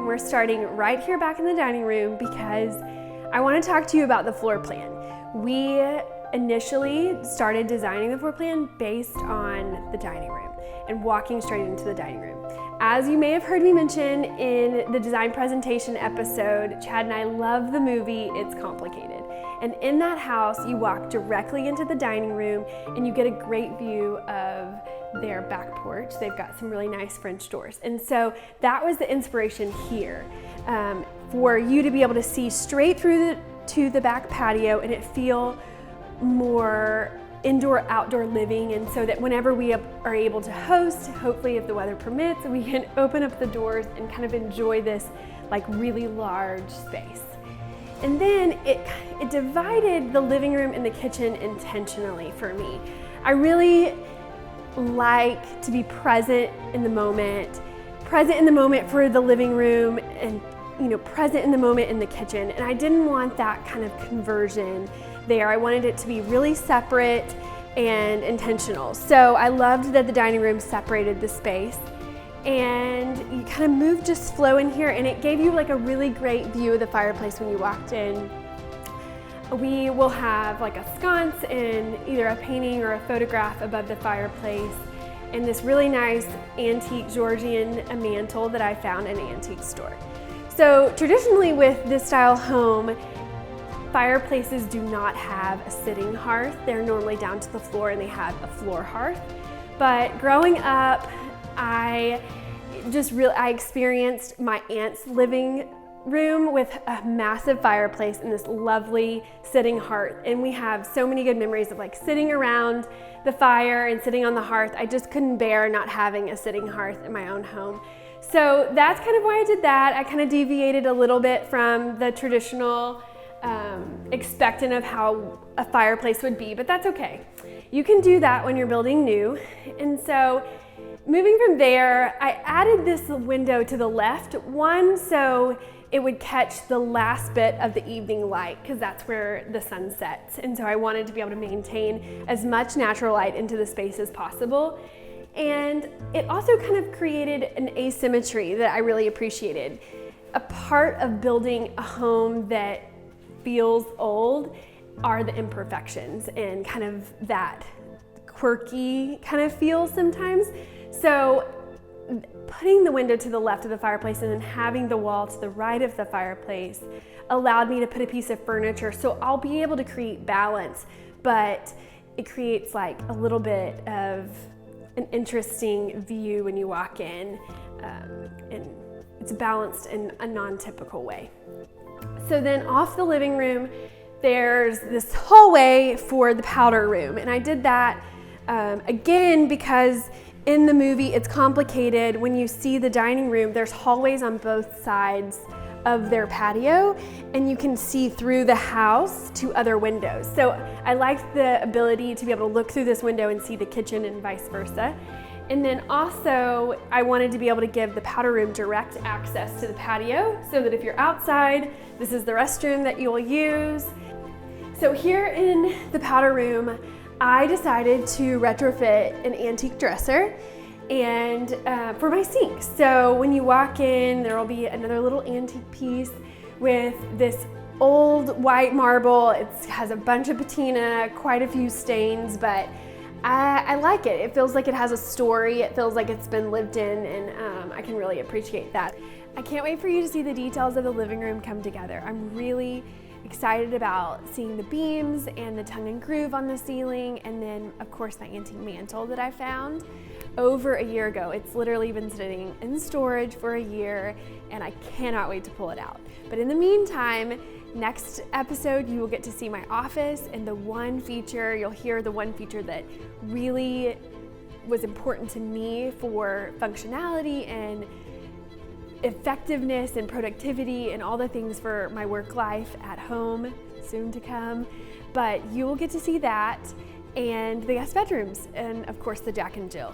we're starting right here back in the dining room because I want to talk to you about the floor plan. We initially started designing the floor plan based on the dining room and walking straight into the dining room. As you may have heard me mention in the design presentation episode, Chad and I love the movie It's Complicated. And in that house, you walk directly into the dining room and you get a great view of their back porch. They've got some really nice French doors. And so that was the inspiration here, for you to be able to see straight through to the back patio and it feel more indoor-outdoor living, and so that whenever we are able to host, hopefully if the weather permits, we can open up the doors and kind of enjoy this like really large space. And then it divided the living room and the kitchen intentionally for me. I really like to be present in the moment for the living room and present in the moment in the kitchen, and I didn't want that kind of conversion there. I wanted it to be really separate and intentional. So I loved that the dining room separated the space, and you kind of moved just flow in here, and it gave you like a really great view of the fireplace when you walked in. We will have like a sconce and either a painting or a photograph above the fireplace, and this really nice antique Georgian mantle that I found in an antique store. So traditionally with this style home, fireplaces do not have a sitting hearth. They're normally down to the floor and they have a floor hearth. But growing up, I experienced my aunt's living room with a massive fireplace and this lovely sitting hearth. And we have so many good memories of like sitting around the fire and sitting on the hearth. I just couldn't bear not having a sitting hearth in my own home. So that's kind of why I did that. I kind of deviated a little bit from the traditional expectant of how a fireplace would be, but that's okay. You can do that when you're building new. And so moving from there, I added this window to the left, one so it would catch the last bit of the evening light because that's where the sun sets. And so I wanted to be able to maintain as much natural light into the space as possible. And it also kind of created an asymmetry that I really appreciated. A part of building a home that feels old are the imperfections and kind of that quirky kind of feel sometimes. So putting the window to the left of the fireplace and then having the wall to the right of the fireplace allowed me to put a piece of furniture, so I'll be able to create balance, but it creates like a little bit of an interesting view when you walk in, and it's balanced in a non-typical way. So then off the living room, there's this hallway for the powder room, and I did that again because in the movie It's Complicated, when you see the dining room, there's hallways on both sides of their patio, and you can see through the house to other windows. So I liked the ability to be able to look through this window and see the kitchen and vice versa. And then also I wanted to be able to give the powder room direct access to the patio so that if you're outside, this is the restroom that you'll use. So here in the powder room, I decided to retrofit an antique dresser and for my sink. So when you walk in, there will be another little antique piece with this old white marble. It has a bunch of patina, quite a few stains, but I like it. It feels like it has a story. It feels like it's been lived in, and I can really appreciate that. I can't wait for you to see the details of the living room come together. I'm really excited about seeing the beams and the tongue and groove on the ceiling, and then of course my antique mantle that I found over a year ago. It's literally been sitting in storage for a year and I cannot wait to pull it out. But in the meantime, next episode you will get to see my office and you'll hear the one feature that really was important to me for functionality and effectiveness and productivity and all the things for my work life at home, soon to come. But you will get to see that and the guest bedrooms and of course the Jack and Jill.